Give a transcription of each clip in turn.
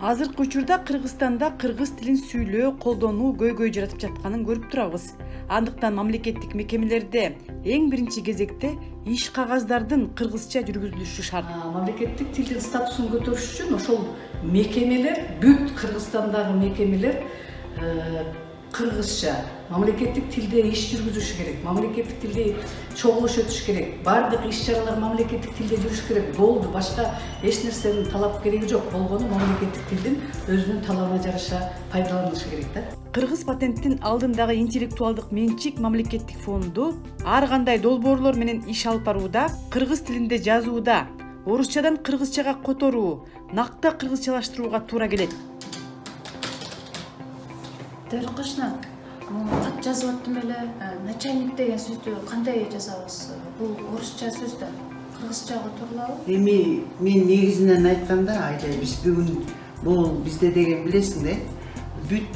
Азыркы учурда Кыргызстанда кыргыз тилин сүйлөө, колдонуу көйгөй жаратып жатканын көрүп турабыз. Андыктан мамлекеттик мекемелерде эң биринчи кезекте иш кагаздардын кыргызча жүргүзүлүшү шарт. Мамлекеттик тилдин статусун көтөрүш үчүн ошол мекемелер, бүт Кыргызстандагы мекемелер кыргызча мамлекеттик тилде иш жүргүзүш керек, мамлекеттик тилде чогулуш өтүш керек, бардык иш чаралар мамлекеттик тилде жүрүш керек. Болду, башка эч нерсенин талап кереги жок. Болгону мамлекеттик тилдин өзүнүн талабына жараша пайдаланышы керек да. Кыргыз патенттин алдындагы интеллектуалдык менчик мамлекеттик фонду ар кандай долбоорлор менен иш алып барууда, кыргыз тилинде жазууда, орусчадан кыргызчага которуу, накта кыргызчалаштырууга туура келет. Кышнак, кат жазып аттым эле. Начальник деген сөздү кандай жазабыз? Бул орусча сөз да, кыргызчага которулабы? Эми мен негизинен айтканда, Айжа, биз бүгүн бул бизде деген билесиң да, бүт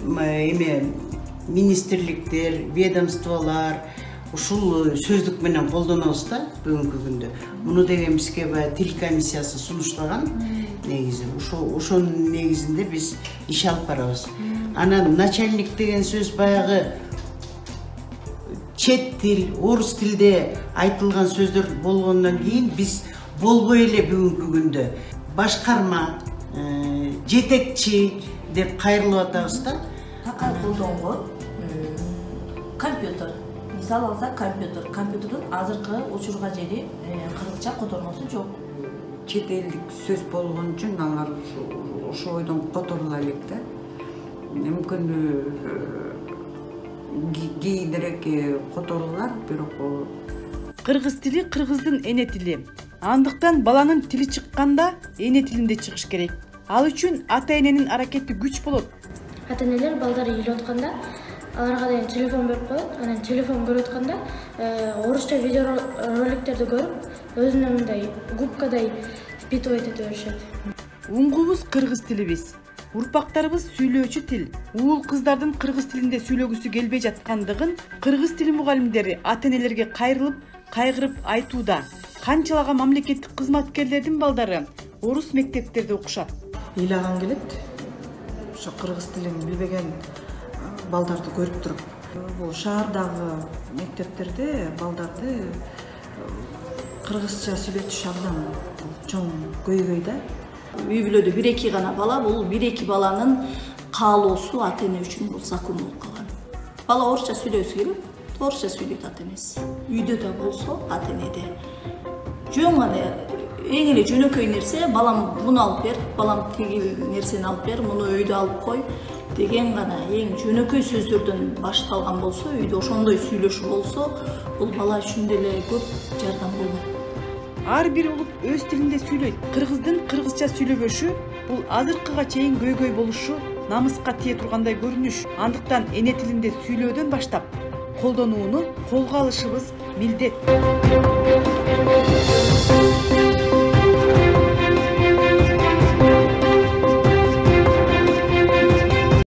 министрликтер, ведомстволор ушул сөздүк менен колдонобуз да бүгүнкү күндө. Муну деген бизге тил комиссиясы сунуштаган негизи. Ошонун негизинде биз иш алып барабыз. Анан начальник деген сөз баягы чет тил, орус тилде айтылган сөздөр болгондон кийин биз болбой эле бүгүнкү күндө башкарма, жетекчи деп кайрылып атабыз да. Такай колдонгон компьютер. Мисал алсак компьютердин азыркы учурга чейин кыргызча котормосу жок. Чет элдик сөз болгон үчүн алар ошо ойдон которула элек да. Мүмкүн кийинирээк которулар, бирок Кыргыз тили кыргыздын эне тили. Андыктан баланын тили чыкканда эне тилинде чыгыш керек. Ал үчүн ата-эненин аракети күч болот. Ата-энелер балдары үйлөнүп атканда аларга деген телефон берип коет. Анан телефон көрүп атканда орусча видео роликтерди көрүп, өзүнө мындай губкадай впитывать ете беришет. Уңгубуз кыргыз тилибиз. Урпактарыбыз сүйлөөчү тил. Уул кыздардын кыргыз тилинде сүйлөгүсү келбей жаткандыгын кыргыз тили мугалимдери ата-энелерге кайрылып, кайгырып айтууда. Канчалаган мамлекеттик кызматкерлердин балдары орус мектептерде окушат. Ыйлаган келет. Ошо кыргыз тилин билбеген балдарды көрүп туруп. Бул шаардагы мектептерде балдарды кыргызча сүйлөтүш абдан чоң көйгөй да. Үй бүлөдө 1-2 гана бала, бул 1-2 баланын каалоосу ата-эне үчүн бул закон болуп калган. Бала орусча сүйлөсү келет, орусча сүйлөйт ата-энеси. Үйдө да болсо, ата-энеде. Жөн гана эң эле жөнөкөй нерсе, балам муну алып бер, балам тиги нерсени алып бер, муну өйдө алып кой деген гана эң жөнөкөй сөздөрдөн башталган болсо, үйдө ошондой сүйлөшүү болсо, бул бала үчүн деле көп жардам болот. Ар бир улут өз тилинде сүйлөйт. Кыргыздын кыргызча сүйлөбөшү бул азыркыга чейин көйгөй болушу намыска тие тургандай көрүнүш. Андыктан эне тилинде сүйлөөдөн баштап колдонууну колго алышыбыз милдет.